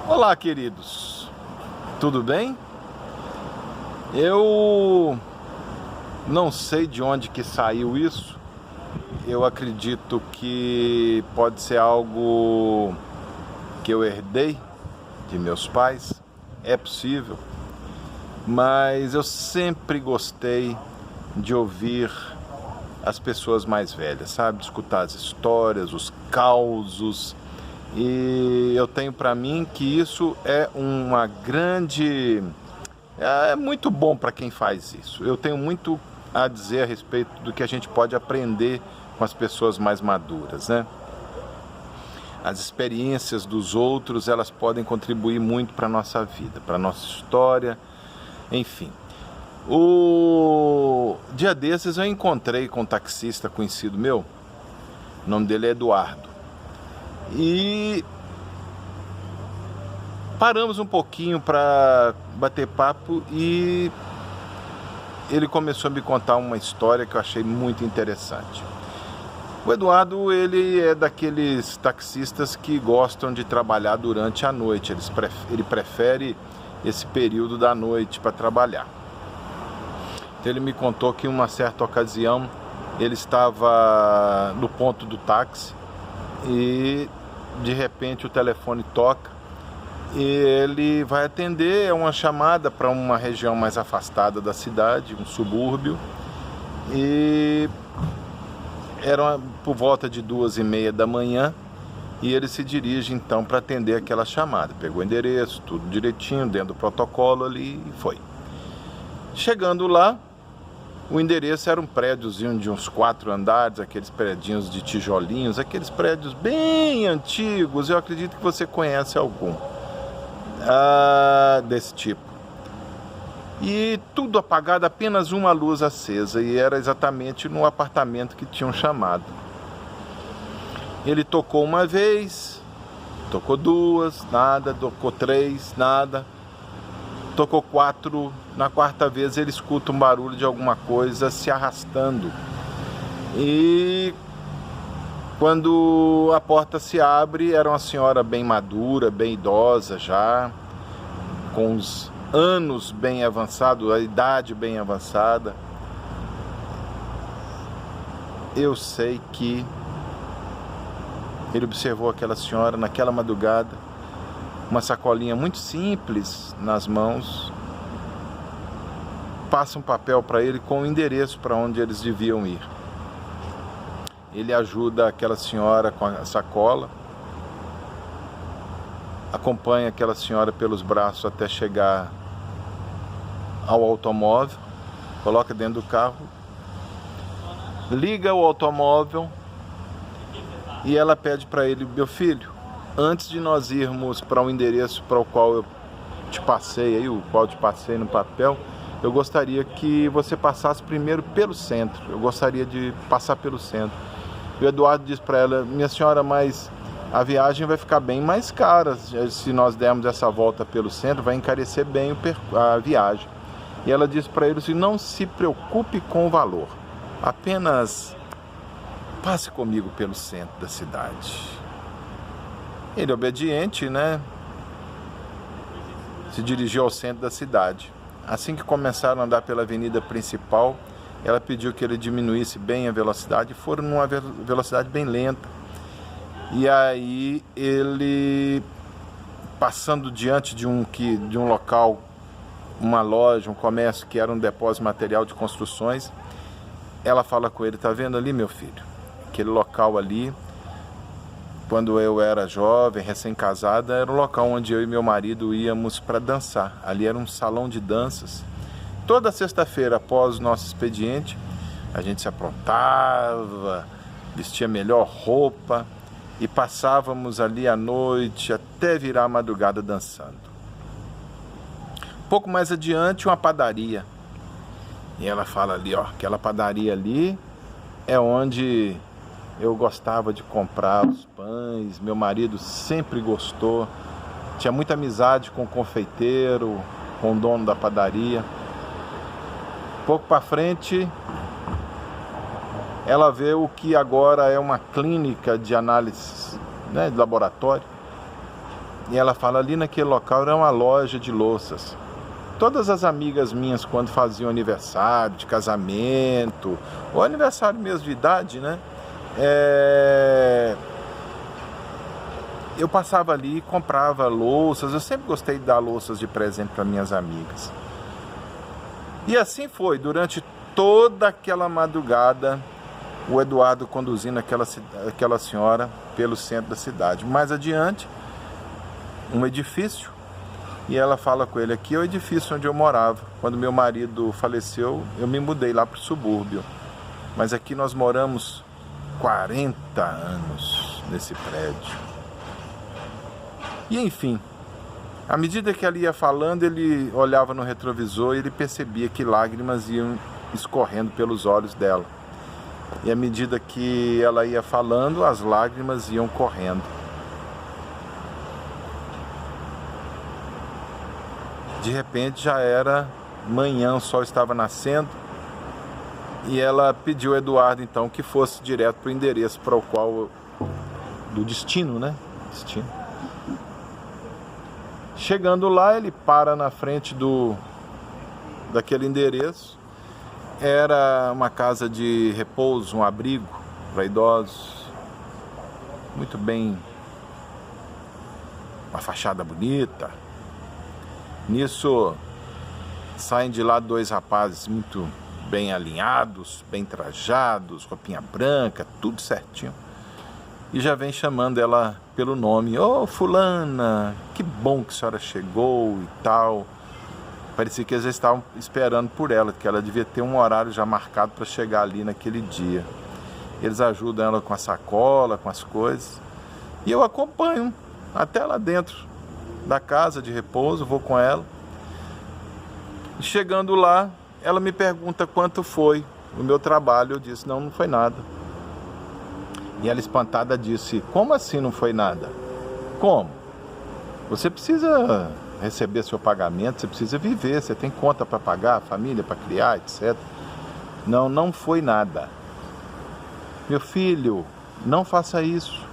Olá, queridos, tudo bem? Eu não sei de onde que saiu isso. Eu acredito que pode ser algo que eu herdei de meus pais, é possível, mas eu sempre gostei de ouvir as pessoas mais velhas, sabe? De escutar as histórias, os causos. E eu tenho para mim que isso é uma grande... É muito bom para quem faz isso. Eu tenho muito a dizer a respeito do que a gente pode aprender com as pessoas mais maduras, né? As experiências dos outros, elas podem contribuir muito para a nossa vida, para a nossa história, enfim. O dia desses eu encontrei com um taxista conhecido meu, o nome dele é Eduardo. E paramos um pouquinho para bater papo e ele começou a me contar uma história que eu achei muito interessante. O Eduardo, ele é daqueles taxistas que gostam de trabalhar durante a noite. Ele prefere esse período da noite para trabalhar. Então ele me contou que em uma certa ocasião ele estava no ponto do táxi e de repente o telefone toca e ele vai atender. É uma chamada para uma região mais afastada da cidade, um subúrbio, e era por volta de 2h30 da manhã e ele se dirige então para atender aquela chamada. Pegou o endereço, tudo direitinho, dentro do protocolo ali e foi. Chegando lá, o endereço era um prédiozinho de uns 4 andares, aqueles prédios de tijolinhos, aqueles prédios bem antigos. Eu acredito que você conhece algum desse tipo. E tudo apagado, apenas uma luz acesa, e era exatamente no apartamento que tinham chamado. Ele tocou uma vez, tocou duas, nada, tocou 3, nada. Tocou 4, na 4ª vez ele escuta um barulho de alguma coisa se arrastando. E quando a porta se abre, era uma senhora bem madura, bem idosa já, com os anos bem avançados, a idade bem avançada. Eu sei que ele observou aquela senhora naquela madrugada, uma sacolinha muito simples nas mãos, passa um papel para ele com o endereço para onde eles deviam ir. Ele ajuda aquela senhora com a sacola, acompanha aquela senhora pelos braços até chegar ao automóvel, coloca dentro do carro, liga o automóvel e ela pede para ele: meu filho, antes de nós irmos para o endereço para o qual eu te passei aí, o qual eu te passei no papel, eu gostaria que você passasse primeiro pelo centro. Eu gostaria de passar pelo centro. E o Eduardo diz para ela: minha senhora, mas a viagem vai ficar bem mais cara. Se nós dermos essa volta pelo centro, vai encarecer bem a viagem. E ela diz para ele assim: não se preocupe com o valor, apenas passe comigo pelo centro da cidade. Ele, obediente, né, se dirigiu ao centro da cidade. Assim que começaram a andar pela avenida principal, ela pediu que ele diminuísse bem a velocidade, e foram numa velocidade bem lenta. E aí ele, passando diante de um local, uma loja, um comércio que era um depósito de material de construções, ela fala com ele: tá vendo ali, meu filho? Aquele local ali, quando eu era jovem, recém-casada, era o local onde eu e meu marido íamos para dançar. Ali era um salão de danças. Toda sexta-feira, após o nosso expediente, a gente se aprontava, vestia a melhor roupa e passávamos ali à noite até virar a madrugada dançando. Um pouco mais adiante, uma padaria. E ela fala ali, ó, aquela padaria ali é onde eu gostava de comprar os pães. Meu marido sempre gostou, tinha muita amizade com o confeiteiro, com o dono da padaria. Pouco para frente, ela vê o que agora é uma clínica de análise, né, de laboratório. E ela fala, ali naquele local era uma loja de louças. Todas as amigas minhas, quando faziam aniversário de casamento, ou aniversário mesmo de idade, né? Eu passava ali e comprava louças. Eu sempre gostei de dar louças de presente para minhas amigas. E assim foi, durante toda aquela madrugada, o Eduardo conduzindo aquela senhora pelo centro da cidade. Mais adiante, um edifício, e ela fala com ele, aqui é o edifício onde eu morava. Quando meu marido faleceu, eu me mudei lá para o subúrbio. Mas aqui nós moramos 40 anos nesse prédio. E enfim, à medida que ela ia falando, ele olhava no retrovisor e ele percebia que lágrimas iam escorrendo pelos olhos dela. E à medida que ela ia falando, as lágrimas iam correndo. De repente já era manhã, o sol estava nascendo. E ela pediu ao Eduardo então que fosse direto para o endereço para o qual... do destino, né? Destino. Chegando lá, ele para na frente daquele endereço. Era uma casa de repouso, um abrigo para idosos. Muito bem, uma fachada bonita. Nisso, saem de lá dois rapazes muito bem alinhados, bem trajados, roupinha branca, tudo certinho. E já vem chamando ela pelo nome. Ô, fulana, que bom que a senhora chegou e tal. Parecia que eles já estavam esperando por ela, que ela devia ter um horário já marcado para chegar ali naquele dia. Eles ajudam ela com a sacola, com as coisas. E eu acompanho até lá dentro da casa de repouso, vou com ela. E chegando lá, ela me pergunta quanto foi o meu trabalho. Eu disse, não foi nada. E ela espantada disse, como assim não foi nada? Como? Você precisa receber seu pagamento, você precisa viver, você tem conta para pagar, família para criar, etc. Não, não foi nada. Meu filho, não faça isso.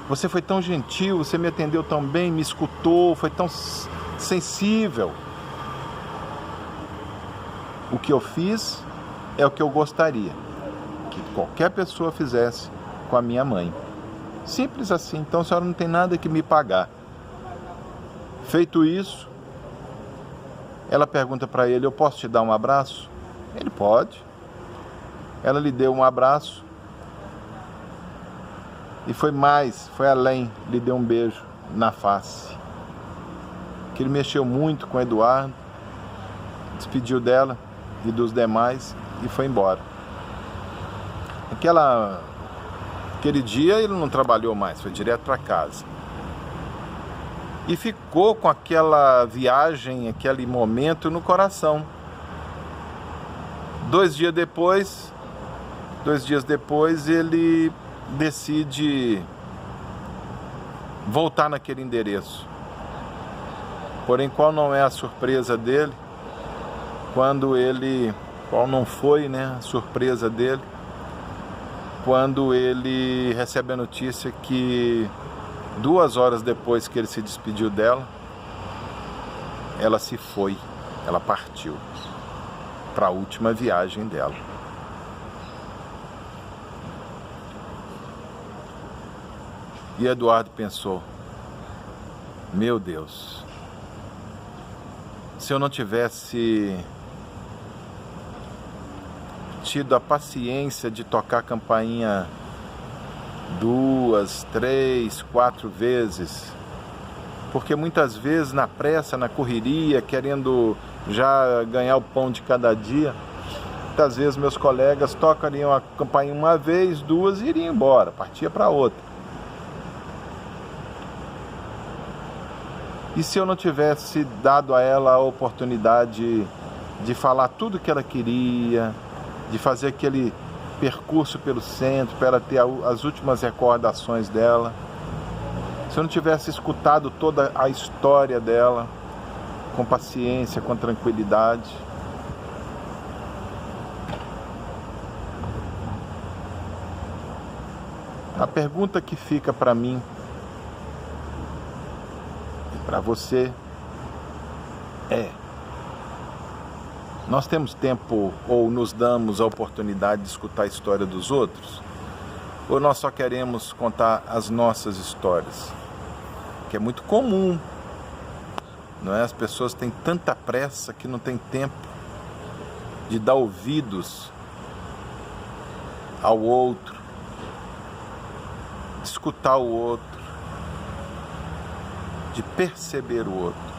Você foi tão gentil, você me atendeu tão bem, me escutou, foi tão sensível. O que eu fiz é o que eu gostaria que qualquer pessoa fizesse com a minha mãe. Simples assim. Então a senhora não tem nada que me pagar. Feito isso, ela pergunta para ele, eu posso te dar um abraço? Ele pode. Ela lhe deu um abraço e foi além, lhe deu um beijo na face. Que ele mexeu muito com o Eduardo, despediu dela e dos demais e foi embora. Aquele dia ele não trabalhou mais, foi direto para casa. E ficou com aquela viagem, aquele momento no coração. 2 dias depois, ele decide voltar naquele endereço. Porém, qual não é a surpresa dele? Qual não foi, né, a surpresa dele? Quando ele recebe a notícia que 2 horas depois que ele se despediu dela, ela se foi, ela partiu para a última viagem dela. E Eduardo pensou, meu Deus, se eu não tivesse tido a paciência de tocar a campainha 2, 3, 4 vezes, porque muitas vezes na pressa, na correria, querendo já ganhar o pão de cada dia, muitas vezes meus colegas tocariam a campainha 1 vez, 2 e iriam embora, partia para outra. E se eu não tivesse dado a ela a oportunidade de falar tudo o que ela queria, de fazer aquele percurso pelo centro, para ela ter as últimas recordações dela, se eu não tivesse escutado toda a história dela, com paciência, com tranquilidade, a pergunta que fica para mim para você é: nós temos tempo ou nos damos a oportunidade de escutar a história dos outros? Ou nós só queremos contar as nossas histórias? Que é muito comum, não é? As pessoas têm tanta pressa que não tem tempo de dar ouvidos ao outro, de escutar o outro, de perceber o outro.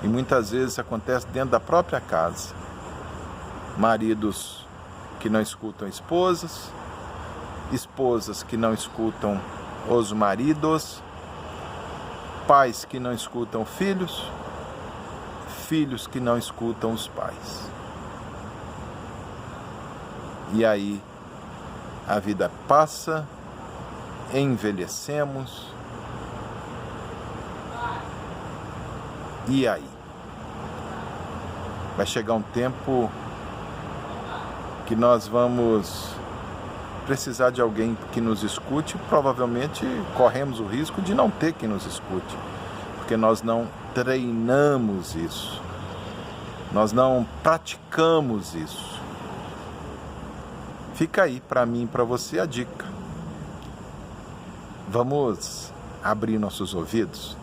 E muitas vezes acontece dentro da própria casa. Maridos que não escutam esposas, esposas que não escutam os maridos, pais que não escutam filhos, filhos que não escutam os pais. E aí a vida passa, envelhecemos. E aí? Vai chegar um tempo que nós vamos precisar de alguém que nos escute. Provavelmente corremos o risco de não ter quem nos escute, porque nós não treinamos isso, nós não praticamos isso. Fica aí para mim e para você a dica. Vamos abrir nossos ouvidos